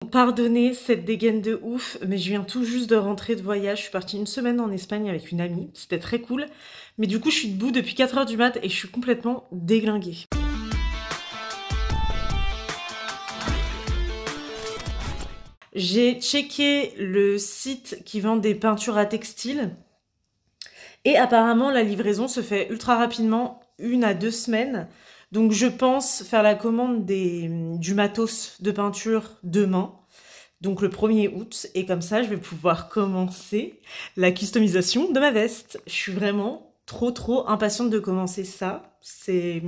Pardonnez cette dégaine de ouf, mais je viens tout juste de rentrer de voyage. Je suis partie une semaine en Espagne avec une amie. C'était très cool. Mais du coup, je suis debout depuis 4 heures du mat et je suis complètement déglinguée. J'ai checké le site qui vend des peintures à textile. Et apparemment, la livraison se fait ultra rapidement, 1 à 2 semaines. Donc je pense faire la commande du matos de peinture demain, donc le 1er août, et comme ça je vais pouvoir commencer la customisation de ma veste. Je suis vraiment trop impatiente de commencer ça. C'est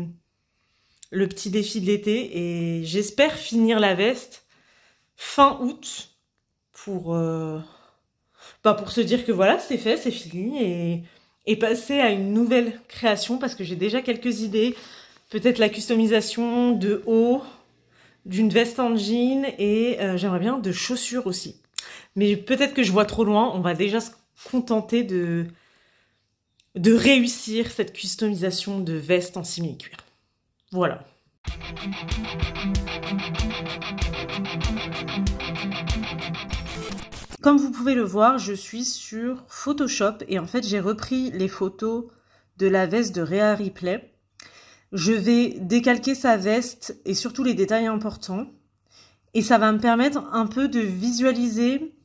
le petit défi de l'été et j'espère finir la veste fin août pour se dire que voilà, c'est fait, c'est fini et passer à une nouvelle création parce que j'ai déjà quelques idées. Peut-être la customisation de haut, d'une veste en jean et j'aimerais bien de chaussures aussi. Mais peut-être que je vois trop loin, on va déjà se contenter de réussir cette customisation de veste en simili-cuir. Voilà. Comme vous pouvez le voir, je suis sur Photoshop et en fait j'ai repris les photos de la veste de Rhea Ripley. Je vais décalquer sa veste et surtout les détails importants. Et ça va me permettre un peu de visualiser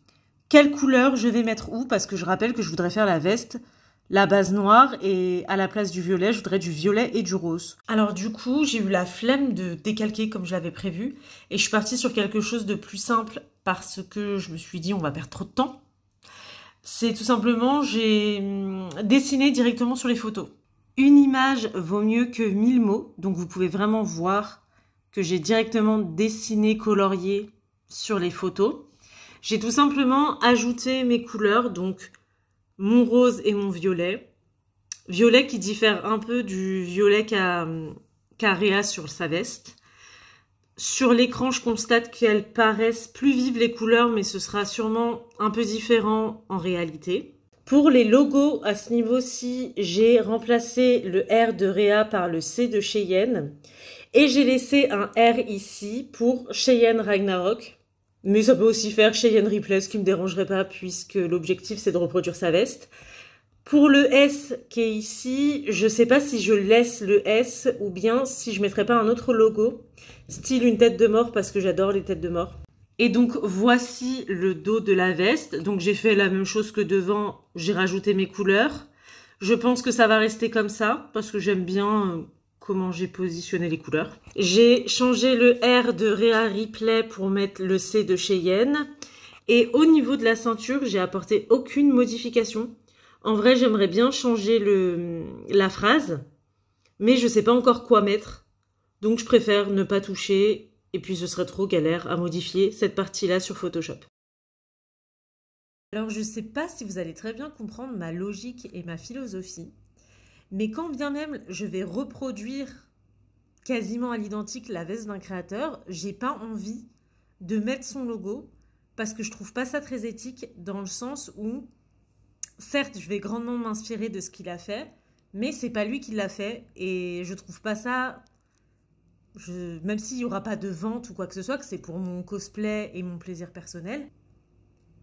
quelle couleur je vais mettre où. Parce que je rappelle que je voudrais faire la veste, la base noire. Et à la place du violet, je voudrais du violet et du rose. Alors du coup, j'ai eu la flemme de décalquer comme je l'avais prévu. Et je suis partie sur quelque chose de plus simple parce que je me suis dit on va perdre trop de temps. C'est tout simplement, j'ai dessiné directement sur les photos. Une image vaut mieux que 1000 mots, donc vous pouvez vraiment voir que j'ai directement dessiné, colorié sur les photos. J'ai tout simplement ajouté mes couleurs, donc mon rose et mon violet. Violet qui diffère un peu du violet qu'a Rhea sur sa veste. Sur l'écran, je constate qu'elles paraissent plus vives les couleurs, mais ce sera sûrement un peu différent en réalité. Pour les logos, à ce niveau-ci, j'ai remplacé le R de Rhea par le C de Cheyenne. Et j'ai laissé un R ici pour Cheyenne Ragnarok. Mais ça peut aussi faire Cheyenne Ripley, ce qui ne me dérangerait pas puisque l'objectif c'est de reproduire sa veste. Pour le S qui est ici, je ne sais pas si je laisse le S ou bien si je ne mettrais pas un autre logo, style une tête de mort parce que j'adore les têtes de mort. Et donc voici le dos de la veste. Donc j'ai fait la même chose que devant, j'ai rajouté mes couleurs. Je pense que ça va rester comme ça parce que j'aime bien comment j'ai positionné les couleurs. J'ai changé le R de Rhea Ripley pour mettre le C de Cheyenne. Et au niveau de la ceinture, j'ai apporté aucune modification. En vrai, j'aimerais bien changer la phrase, mais je ne sais pas encore quoi mettre. Donc je préfère ne pas toucher. Et puis ce serait trop galère à modifier cette partie-là sur Photoshop. Alors je ne sais pas si vous allez très bien comprendre ma logique et ma philosophie, mais quand bien même je vais reproduire quasiment à l'identique la veste d'un créateur, j'ai pas envie de mettre son logo parce que je trouve pas ça très éthique dans le sens où, certes, je vais grandement m'inspirer de ce qu'il a fait, mais c'est pas lui qui l'a fait et je trouve pas ça... même s'il n'y aura pas de vente ou quoi que ce soit, que c'est pour mon cosplay et mon plaisir personnel,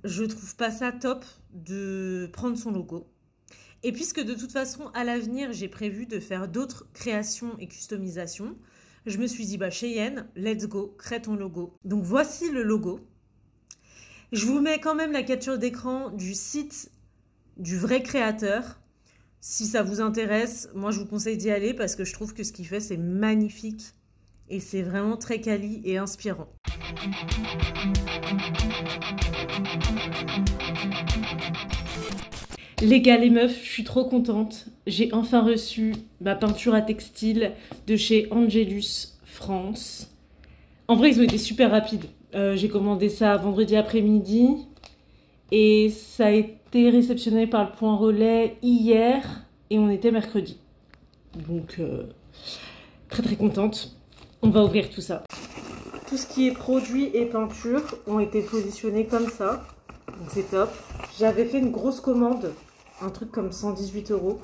je trouve pas ça top de prendre son logo. Et puisque de toute façon, à l'avenir, j'ai prévu de faire d'autres créations et customisations, je me suis dit, bah Cheyenne, let's go, crée ton logo. Donc voici le logo. Je vous mets quand même la capture d'écran du site du vrai créateur. Si ça vous intéresse, moi je vous conseille d'y aller parce que je trouve que ce qu'il fait, c'est magnifique. Et c'est vraiment très quali et inspirant. Les gars, les meufs, je suis trop contente. J'ai enfin reçu ma peinture à textile de chez Angelus France. En vrai, ils ont été super rapides. J'ai commandé ça vendredi après-midi. Et ça a été réceptionné par le point relais hier. Et on était mercredi. Donc, très contente. On va ouvrir tout ça. Tout ce qui est produits et peinture ont été positionnés comme ça. Donc c'est top. J'avais fait une grosse commande, un truc comme 118 €.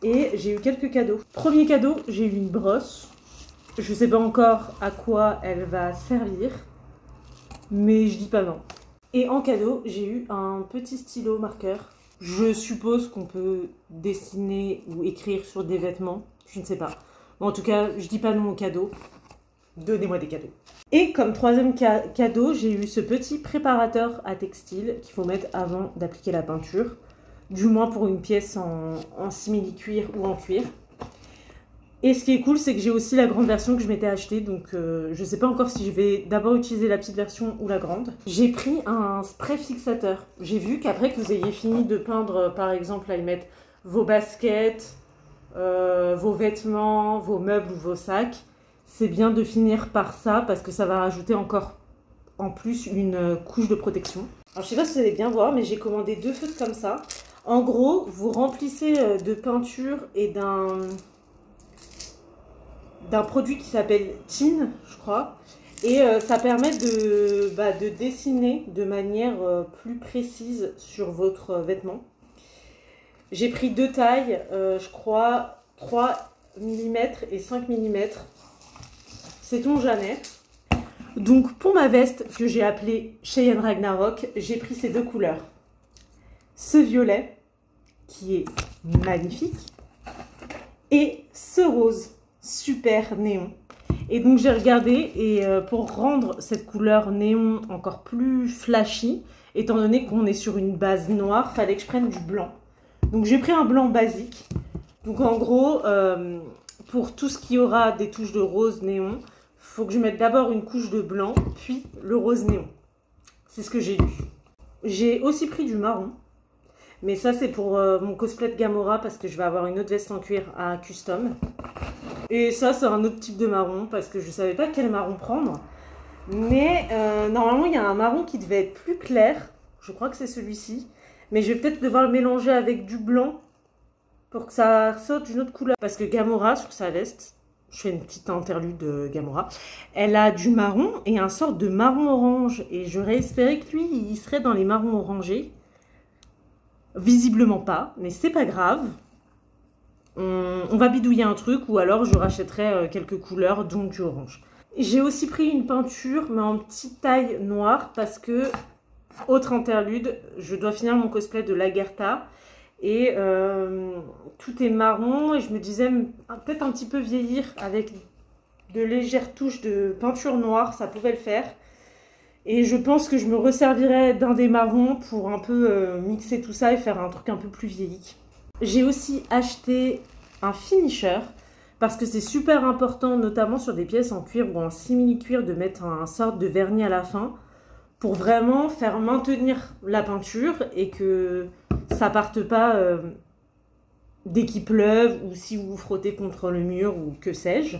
Et j'ai eu quelques cadeaux. Premier cadeau, j'ai eu une brosse. Je ne sais pas encore à quoi elle va servir. mais je dis pas non. Et en cadeau, j'ai eu un petit stylo marqueur. Je suppose qu'on peut dessiner ou écrire sur des vêtements, je ne sais pas. Mais en tout cas, je dis pas non au cadeau. Donnez-moi des cadeaux. Et comme troisième cadeau, j'ai eu ce petit préparateur à textile qu'il faut mettre avant d'appliquer la peinture. Du moins pour une pièce en simili-cuir ou en cuir. Et ce qui est cool, c'est que j'ai aussi la grande version que je m'étais achetée. Donc je ne sais pas encore si je vais d'abord utiliser la petite version ou la grande. J'ai pris un spray fixateur. J'ai vu qu'après que vous ayez fini de peindre, par exemple, à y mettre vos baskets, vos vêtements, vos meubles ou vos sacs, c'est bien de finir par ça parce que ça va rajouter encore en plus une couche de protection. Alors je sais pas si vous allez bien voir, mais j'ai commandé 2 feutres comme ça. En gros, vous remplissez de peinture et d'un produit qui s'appelle Tin, je crois. Et ça permet de dessiner de manière plus précise sur votre vêtement. J'ai pris 2 tailles, je crois 3 mm et 5 mm. Sait-on jamais. Donc pour ma veste que j'ai appelée Cheyenne Ragnarok, j'ai pris ces 2 couleurs. Ce violet, qui est magnifique, et ce rose, super néon. Et donc j'ai regardé, et pour rendre cette couleur néon encore plus flashy, étant donné qu'on est sur une base noire, fallait que je prenne du blanc. Donc j'ai pris un blanc basique. Donc en gros, pour tout ce qui aura des touches de rose néon, il faut que je mette d'abord une couche de blanc, puis le rose néon. C'est ce que j'ai lu. J'ai aussi pris du marron. Mais ça, c'est pour mon cosplay de Gamora, parce que je vais avoir une autre veste en cuir à custom. Et ça, c'est un autre type de marron, parce que je ne savais pas quel marron prendre. Mais normalement, il y a un marron qui devait être plus clair. Je crois que c'est celui-ci. Mais je vais peut-être devoir le mélanger avec du blanc pour que ça sorte d'une autre couleur. Parce que Gamora, sur sa veste, je fais une petite interlude de Gamora, elle a du marron et un sort de marron orange. Et j'aurais espéré que lui, il serait dans les marrons orangés. Visiblement pas, mais c'est pas grave. On va bidouiller un truc ou alors je rachèterai quelques couleurs, donc du orange. J'ai aussi pris une peinture, mais en petite taille noire, parce que, autre interlude, je dois finir mon cosplay de Lagertha. Et tout est marron et je me disais peut-être un petit peu vieillir avec de légères touches de peinture noire, ça pouvait le faire. Et je pense que je me resservirai d'un des marrons pour un peu mixer tout ça et faire un truc un peu plus vieilli. J'ai aussi acheté un finisher parce que c'est super important, notamment sur des pièces en cuir ou en simili-cuir, de mettre un sorte de vernis à la fin pour vraiment faire maintenir la peinture et que ça parte pas dès qu'il pleuve ou si vous vous frottez contre le mur ou que sais-je.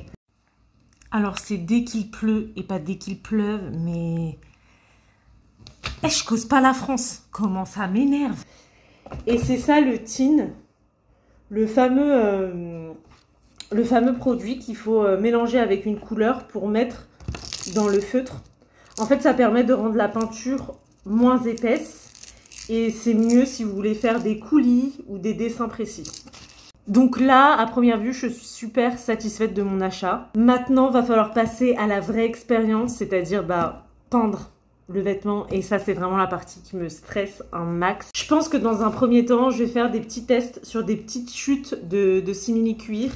Alors c'est dès qu'il pleut et pas dès qu'il pleuve, mais... je cause pas la France, comment ça m'énerve. Et c'est ça le tin, le fameux produit qu'il faut mélanger avec une couleur pour mettre dans le feutre. En fait, ça permet de rendre la peinture moins épaisse et c'est mieux si vous voulez faire des coulis ou des dessins précis. Donc là, à première vue, je suis super satisfaite de mon achat. Maintenant, va falloir passer à la vraie expérience, c'est-à-dire peindre le vêtement. Et ça, c'est vraiment la partie qui me stresse un max. Je pense que dans un premier temps, je vais faire des petits tests sur des petites chutes de simili-cuir.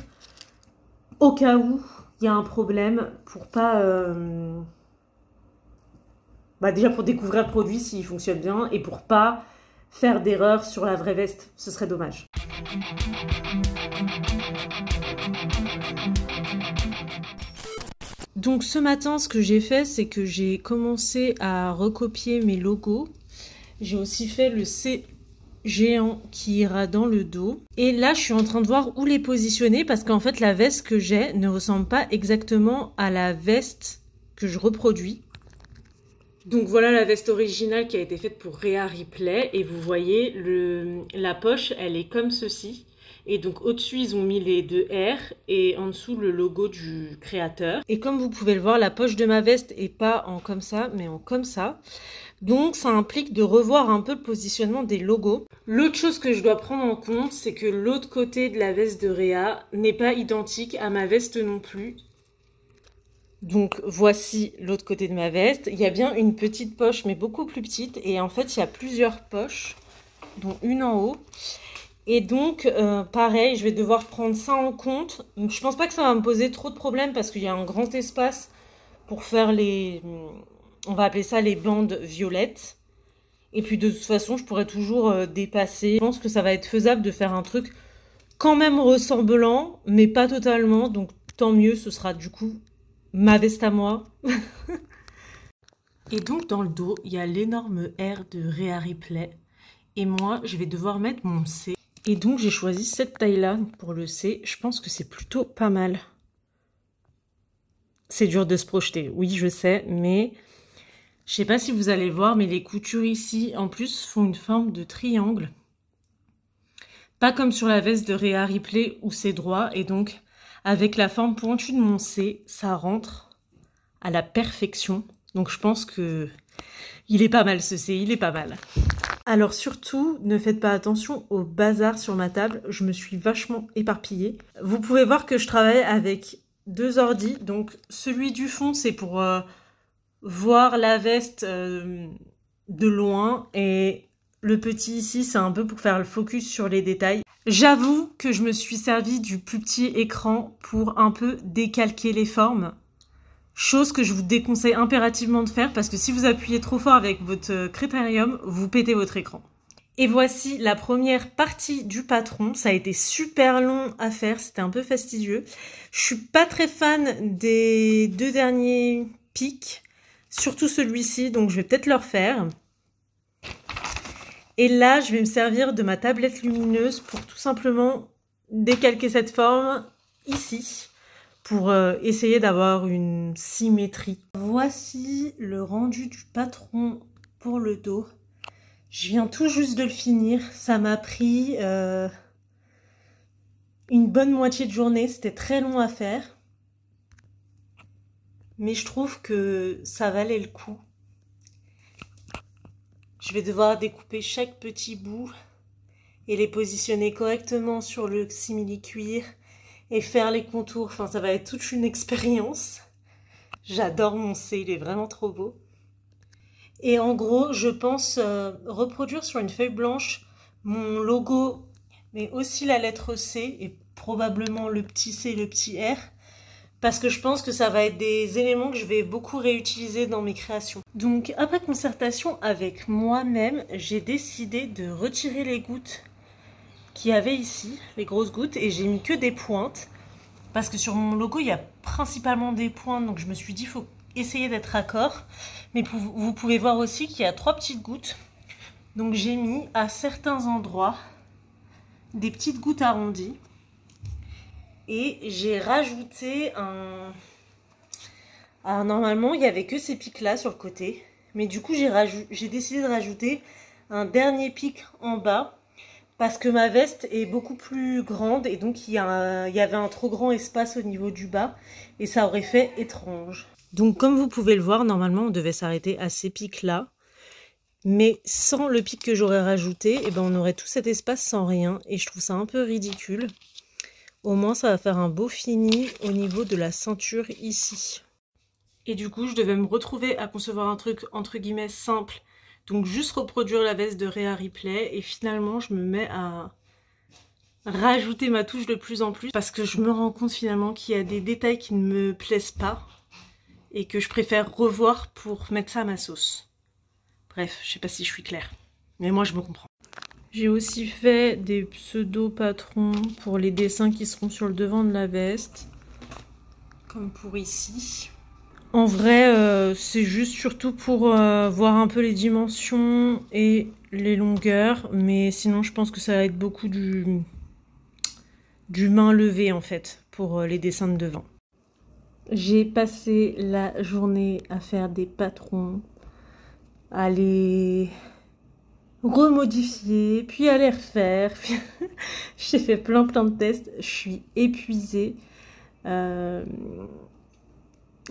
Au cas où il y a un problème, pour pas... déjà pour découvrir le produit s'il fonctionne bien et pour pas faire d'erreur sur la vraie veste. Ce serait dommage. Donc ce matin, ce que j'ai fait, c'est que j'ai commencé à recopier mes logos. J'ai aussi fait le C géant qui ira dans le dos. Et là, je suis en train de voir où les positionner parce qu'en fait, la veste que j'ai ne ressemble pas exactement à la veste que je reproduis. Donc voilà la veste originale qui a été faite pour Rhea Ripley. Et vous voyez, la poche, elle est comme ceci. Et donc au-dessus, ils ont mis les 2 R et en dessous, le logo du créateur. Et comme vous pouvez le voir, la poche de ma veste est pas en comme ça, mais en comme ça. Donc ça implique de revoir un peu le positionnement des logos. L'autre chose que je dois prendre en compte, c'est que l'autre côté de la veste de Rhea n'est pas identique à ma veste non plus. Donc voici l'autre côté de ma veste. Il y a bien une petite poche, mais beaucoup plus petite. Et en fait, il y a plusieurs poches, dont une en haut. Et donc, pareil, je vais devoir prendre ça en compte. Je pense pas que ça va me poser trop de problèmes parce qu'il y a un grand espace pour faire les... On va appeler ça les bandes violettes. Et puis de toute façon, je pourrais toujours dépasser. Je pense que ça va être faisable de faire un truc quand même ressemblant, mais pas totalement. Donc tant mieux, ce sera du coup ma veste à moi. Et donc dans le dos, il y a l'énorme R de Rhea Ripley. Et moi, je vais devoir mettre mon C. Et donc j'ai choisi cette taille-là pour le C. Je pense que c'est plutôt pas mal. C'est dur de se projeter, oui je sais, mais je sais pas si vous allez voir, mais les coutures ici, en plus, font une forme de triangle. Pas comme sur la veste de Rhea Ripley où c'est droit, et donc avec la forme pointue de mon C, ça rentre à la perfection. Donc je pense que il est pas mal ce C, il est pas mal. Alors surtout, ne faites pas attention au bazar sur ma table, je me suis vachement éparpillée. Vous pouvez voir que je travaille avec 2 ordis, donc celui du fond c'est pour voir la veste de loin, et le petit ici c'est un peu pour faire le focus sur les détails. J'avoue que je me suis servi du plus petit écran pour un peu décalquer les formes. Chose que je vous déconseille impérativement de faire parce que si vous appuyez trop fort avec votre Critérium, vous pétez votre écran. Et voici la première partie du patron. Ça a été super long à faire, c'était un peu fastidieux. Je suis pas très fan des 2 derniers pics, surtout celui-ci, donc je vais peut-être le refaire. Et là, je vais me servir de ma tablette lumineuse pour tout simplement décalquer cette forme ici, pour essayer d'avoir une symétrie. Voici le rendu du patron pour le dos. Je viens tout juste de le finir. Ça m'a pris une bonne moitié de journée. C'était très long à faire. Mais je trouve que ça valait le coup. Je vais devoir découper chaque petit bout et les positionner correctement sur le simili-cuir et faire les contours. Enfin, ça va être toute une expérience. J'adore mon C, il est vraiment trop beau. Et en gros, je pense reproduire sur une feuille blanche mon logo, mais aussi la lettre C et probablement le petit C et le petit R, parce que je pense que ça va être des éléments que je vais beaucoup réutiliser dans mes créations. Donc, après concertation avec moi-même, j'ai décidé de retirer les gouttes qu'il y avait ici, les grosses gouttes, et j'ai mis que des pointes, parce que sur mon logo, il y a principalement des pointes, donc je me suis dit, il faut essayer d'être raccord. Mais vous pouvez voir aussi qu'il y a 3 petites gouttes. Donc j'ai mis à certains endroits des petites gouttes arrondies. Et j'ai rajouté un... Alors normalement, il n'y avait que ces pics-là sur le côté. Mais du coup, j'ai décidé de rajouter un dernier pic en bas. Parce que ma veste est beaucoup plus grande. Et donc, il y avait un trop grand espace au niveau du bas. Et ça aurait fait étrange. Donc comme vous pouvez le voir, normalement on devait s'arrêter à ces pics-là. Mais sans le pic que j'aurais rajouté, eh ben, on aurait tout cet espace sans rien. Et je trouve ça un peu ridicule. Au moins ça va faire un beau fini au niveau de la ceinture ici. Et du coup je devais me retrouver à concevoir un truc entre guillemets simple. Donc juste reproduire la veste de Rhea Ripley. Et finalement je me mets à rajouter ma touche de plus en plus. Parce que je me rends compte finalement qu'il y a des détails qui ne me plaisent pas. Et que je préfère revoir pour mettre ça à ma sauce. Bref, je sais pas si je suis claire, mais moi je me comprends. J'ai aussi fait des pseudo-patrons pour les dessins qui seront sur le devant de la veste, comme pour ici. En vrai, c'est juste surtout pour voir un peu les dimensions et les longueurs, mais sinon je pense que ça va être beaucoup du main levée en fait, pour les dessins de devant. J'ai passé la journée à faire des patrons, à les remodifier, puis à les refaire. J'ai fait plein de tests, je suis épuisée. Mine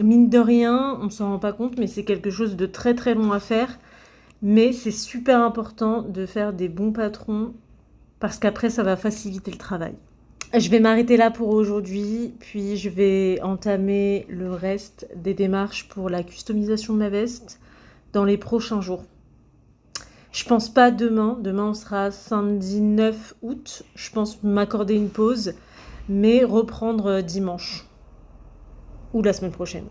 de rien, on s'en rend pas compte, mais c'est quelque chose de très long à faire. Mais c'est super important de faire des bons patrons, parce qu'après ça va faciliter le travail. Je vais m'arrêter là pour aujourd'hui, puis je vais entamer le reste des démarches pour la customisation de ma veste dans les prochains jours. Je pense pas demain, on sera samedi 9 août, je pense m'accorder une pause, mais reprendre dimanche ou la semaine prochaine.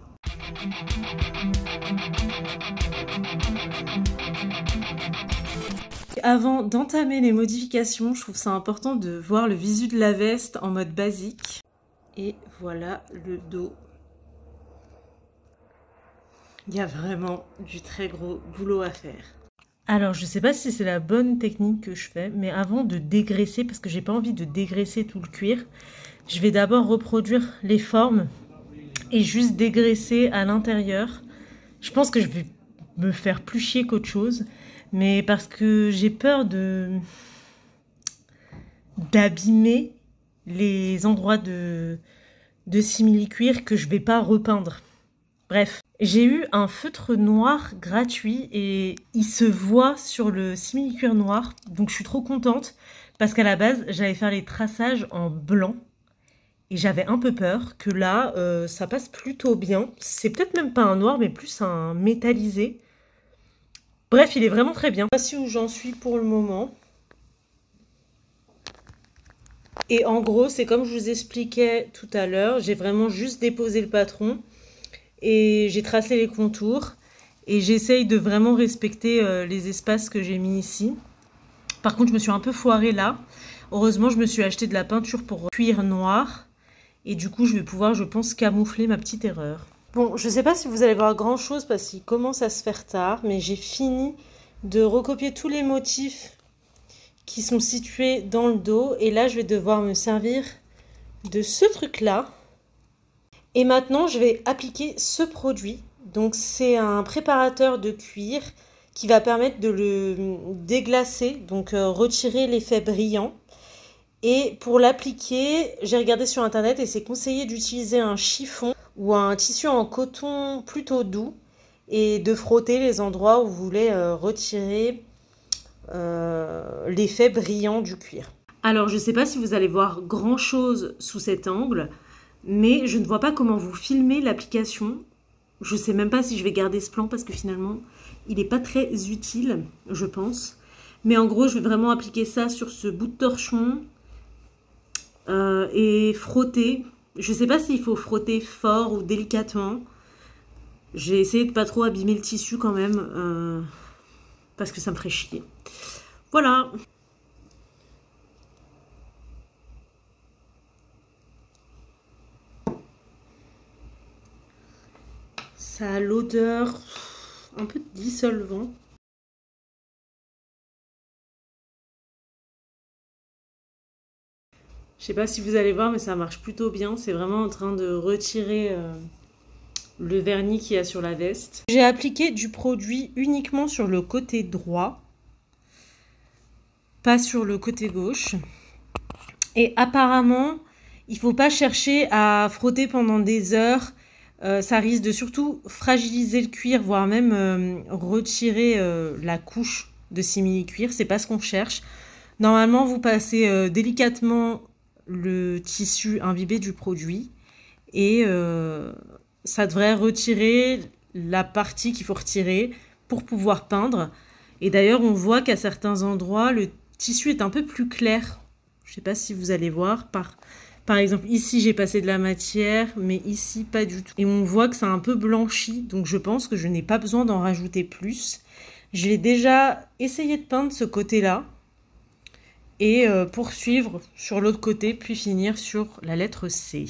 Avant d'entamer les modifications, je trouve ça important de voir le visu de la veste en mode basique. Et voilà le dos. Il y a vraiment du très gros boulot à faire. Alors, je sais pas si c'est la bonne technique que je fais, mais avant de dégraisser, parce que j'ai pas envie de dégraisser tout le cuir, je vais d'abord reproduire les formes et juste dégraisser à l'intérieur. Je pense que je vais me faire plus chier qu'autre chose, mais parce que j'ai peur d'abîmer les endroits de simili-cuir que je vais pas repeindre. Bref, j'ai eu un feutre noir gratuit et il se voit sur le simili-cuir noir, donc je suis trop contente parce qu'à la base j'allais faire les traçages en blanc et j'avais un peu peur que là ça passe plutôt bien. C'est peut-être même pas un noir mais plus un métallisé. Bref, il est vraiment très bien. Voici où j'en suis pour le moment. Et en gros, c'est comme je vous expliquais tout à l'heure, j'ai vraiment juste déposé le patron et j'ai tracé les contours et j'essaye de vraiment respecter les espaces que j'ai mis ici. Par contre, je me suis un peu foirée là. Heureusement, je me suis acheté de la peinture pour cuir noir et du coup, je vais pouvoir, je pense, camoufler ma petite erreur. Bon, je sais pas si vous allez voir grand chose parce qu'il commence à se faire tard, mais j'ai fini de recopier tous les motifs qui sont situés dans le dos. Et là, je vais devoir me servir de ce truc-là. Et maintenant, je vais appliquer ce produit. Donc, c'est un préparateur de cuir qui va permettre de le déglacer, donc retirer l'effet brillant. Et pour l'appliquer, j'ai regardé sur internet et c'est conseillé d'utiliser un chiffon ou un tissu en coton plutôt doux et de frotter les endroits où vous voulez retirer l'effet brillant du cuir. Alors, je ne sais pas si vous allez voir grand chose sous cet angle, mais je ne vois pas comment vous filmez l'application. Je ne sais même pas si je vais garder ce plan parce que finalement, il n'est pas très utile, je pense. Mais en gros, je vais vraiment appliquer ça sur ce bout de torchon et frotter. Je ne sais pas s'il faut frotter fort ou délicatement. J'ai essayé de pas trop abîmer le tissu quand même parce que ça me ferait chier. Voilà. Ça a l'odeur un peu dissolvant. Je sais pas si vous allez voir, mais ça marche plutôt bien. C'est vraiment en train de retirer le vernis qu'il y a sur la veste. J'ai appliqué du produit uniquement sur le côté droit, pas sur le côté gauche. Et apparemment, il ne faut pas chercher à frotter pendant des heures. Ça risque de surtout fragiliser le cuir, voire même retirer la couche de simili-cuir. C'est pas ce qu'on cherche. Normalement, vous passez délicatement le tissu imbibé du produit et ça devrait retirer la partie qu'il faut retirer pour pouvoir peindre. Et d'ailleurs, on voit qu'à certains endroits, le tissu est un peu plus clair. Je ne sais pas si vous allez voir. Par exemple, ici, j'ai passé de la matière, mais ici, pas du tout. Et on voit que ça a un peu blanchi, donc je pense que je n'ai pas besoin d'en rajouter plus. Je vais déjà essayer de peindre ce côté-là et poursuivre sur l'autre côté, puis finir sur la lettre C.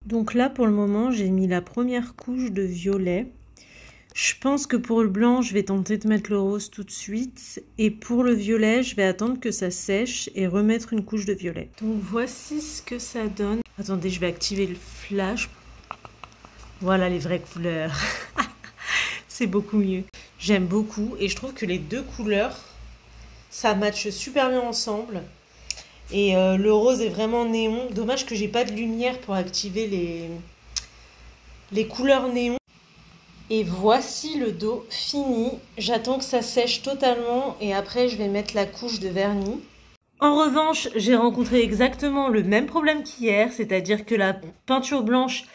Donc là, pour le moment, j'ai mis la première couche de violet. Je pense que pour le blanc, je vais tenter de mettre le rose tout de suite. Et pour le violet, je vais attendre que ça sèche et remettre une couche de violet. Donc voici ce que ça donne. Attendez, je vais activer le flash. Voilà les vraies couleurs. C'est beaucoup mieux. J'aime beaucoup et je trouve que les deux couleurs, ça matche super bien ensemble. Et le rose est vraiment néon. Dommage que j'ai pas de lumière pour activer les couleurs néon. Et voici le dos fini. J'attends que ça sèche totalement et après je vais mettre la couche de vernis. En revanche, j'ai rencontré exactement le même problème qu'hier, c'est-à-dire que la peinture blanche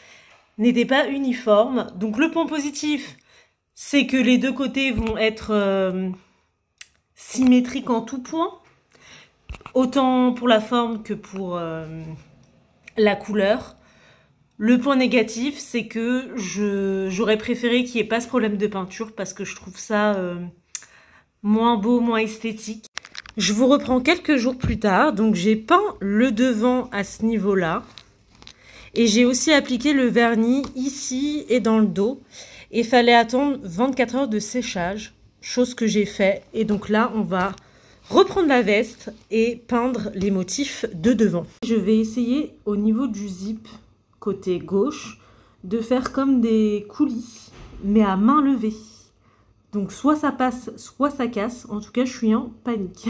n'était pas uniforme. Donc le point positif, c'est que les deux côtés vont être symétriques en tout point, autant pour la forme que pour la couleur. Le point négatif, c'est que j'aurais préféré qu'il n'y ait pas ce problème de peinture parce que je trouve ça moins beau, moins esthétique. Je vous reprends quelques jours plus tard, donc j'ai peint le devant à ce niveau-là. Et j'ai aussi appliqué le vernis ici et dans le dos. Et il fallait attendre 24 heures de séchage, chose que j'ai fait. Et donc là, on va reprendre la veste et peindre les motifs de devant. Je vais essayer au niveau du zip, côté gauche, de faire comme des coulisses, mais à main levée. Donc soit ça passe, soit ça casse. En tout cas, je suis en panique.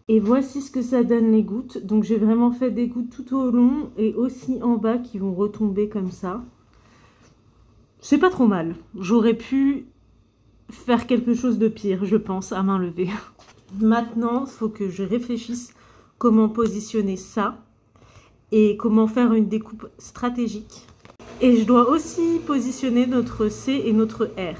Et voici ce que ça donne les gouttes. Donc j'ai vraiment fait des gouttes tout au long et aussi en bas qui vont retomber comme ça. C'est pas trop mal. J'aurais pu faire quelque chose de pire, je pense, à main levée. Maintenant, il faut que je réfléchisse comment positionner ça et comment faire une découpe stratégique. Et je dois aussi positionner notre C et notre R.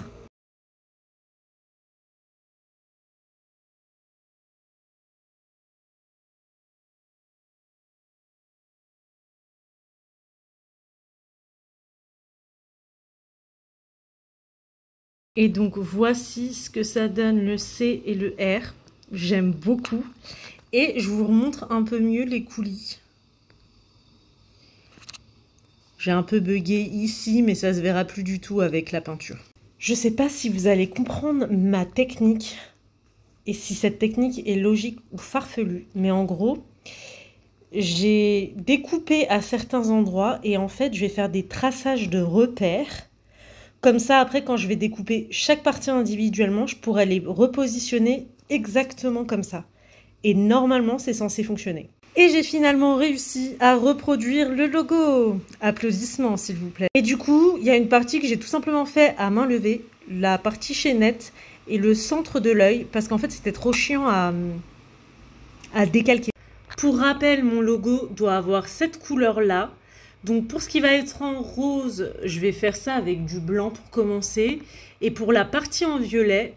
Et donc voici ce que ça donne le C et le R. J'aime beaucoup. Et je vous remontre un peu mieux les coulis. J'ai un peu bugué ici, mais ça se verra plus du tout avec la peinture. Je sais pas si vous allez comprendre ma technique et si cette technique est logique ou farfelue, mais en gros, j'ai découpé à certains endroits et en fait, je vais faire des traçages de repères. Comme ça, après, quand je vais découper chaque partie individuellement, je pourrais les repositionner exactement comme ça. Et normalement, c'est censé fonctionner. Et j'ai finalement réussi à reproduire le logo. Applaudissements, s'il vous plaît. Et du coup, il y a une partie que j'ai tout simplement fait à main levée, la partie chaînette et le centre de l'œil, parce qu'en fait, c'était trop chiant à décalquer. Pour rappel, mon logo doit avoir cette couleur-là. Donc pour ce qui va être en rose, je vais faire ça avec du blanc pour commencer. Et pour la partie en violet,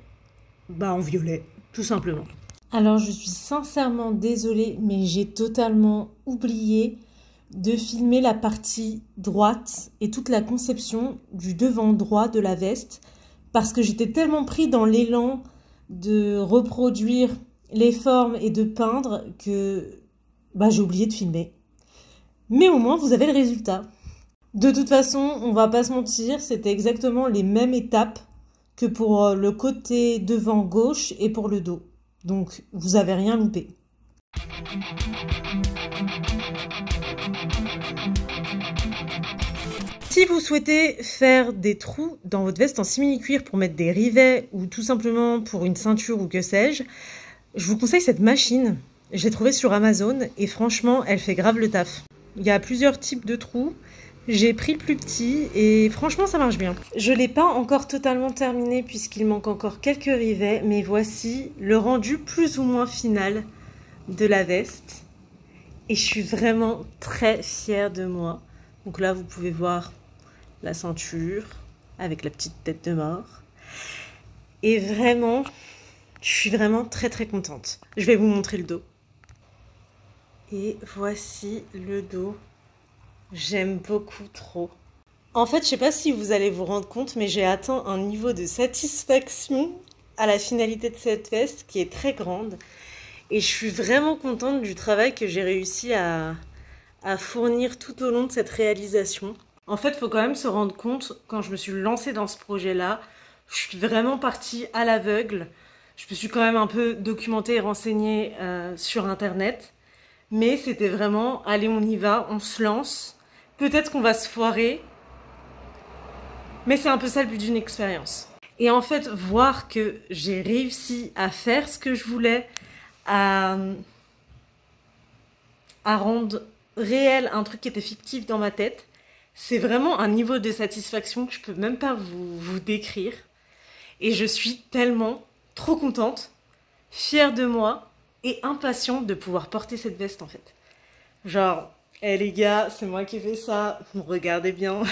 en violet, tout simplement. Alors je suis sincèrement désolée, mais j'ai totalement oublié de filmer la partie droite et toute la conception du devant droit de la veste parce que j'étais tellement pris dans l'élan de reproduire les formes et de peindre que j'ai oublié de filmer. Mais au moins, vous avez le résultat. De toute façon, on va pas se mentir, c'était exactement les mêmes étapes que pour le côté devant gauche et pour le dos. Donc, vous avez rien loupé. Si vous souhaitez faire des trous dans votre veste en simili-cuir pour mettre des rivets ou tout simplement pour une ceinture ou que sais-je, je vous conseille cette machine. Je l'ai trouvée sur Amazon et franchement, elle fait grave le taf. Il y a plusieurs types de trous. J'ai pris le plus petit et franchement, ça marche bien. Je ne l'ai pas encore totalement terminé puisqu'il manque encore quelques rivets, mais voici le rendu plus ou moins final de la veste. Et je suis vraiment très fière de moi. Donc là, vous pouvez voir la ceinture avec la petite tête de mort. Et vraiment, je suis vraiment très très contente. Je vais vous montrer le dos. Et voici le dos. J'aime beaucoup trop. En fait, je sais pas si vous allez vous rendre compte, mais j'ai atteint un niveau de satisfaction à la finalité de cette veste qui est très grande. Et je suis vraiment contente du travail que j'ai réussi à fournir tout au long de cette réalisation. En fait, il faut quand même se rendre compte, quand je me suis lancée dans ce projet-là, je suis vraiment partie à l'aveugle. Je me suis quand même un peu documentée et renseignée sur Internet. Mais c'était vraiment, allez, on y va, on se lance. Peut-être qu'on va se foirer, mais c'est un peu ça le but d'une expérience. Et en fait, voir que j'ai réussi à faire ce que je voulais, à rendre réel un truc qui était fictif dans ma tête, C'est vraiment un niveau de satisfaction que je peux même pas vous décrire. Et je suis tellement trop contente, fière de moi et impatiente de pouvoir porter cette veste en fait. Genre, les gars, c'est moi qui ai fait ça. Regardez bien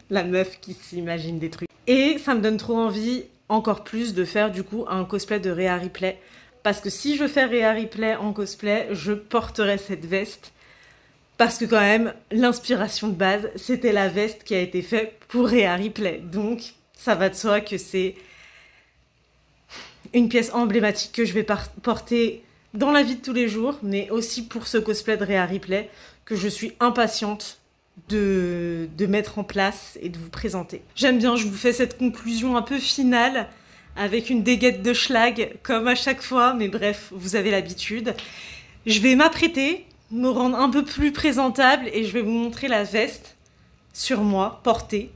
la meuf qui s'imagine des trucs. Et ça me donne trop envie, encore plus, de faire du coup un cosplay de Rhea Ripley. Parce que si je fais Rhea Ripley en cosplay, je porterai cette veste. Parce que quand même, l'inspiration de base, c'était la veste qui a été faite pour Rhea Ripley. Donc, ça va de soi que c'est une pièce emblématique que je vais porter dans la vie de tous les jours, mais aussi pour ce cosplay de Rhea Ripley que je suis impatiente de mettre en place et de vous présenter. J'aime bien, je vous fais cette conclusion un peu finale avec une dégaine de schlag comme à chaque fois, mais bref, vous avez l'habitude. Je vais m'apprêter, me rendre un peu plus présentable et je vais vous montrer la veste sur moi, portée,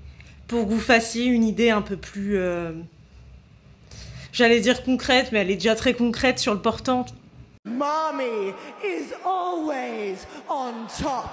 pour que vous fassiez une idée un peu plus... J'allais dire concrète, mais elle est déjà très concrète sur le portant. Mommy is always on top.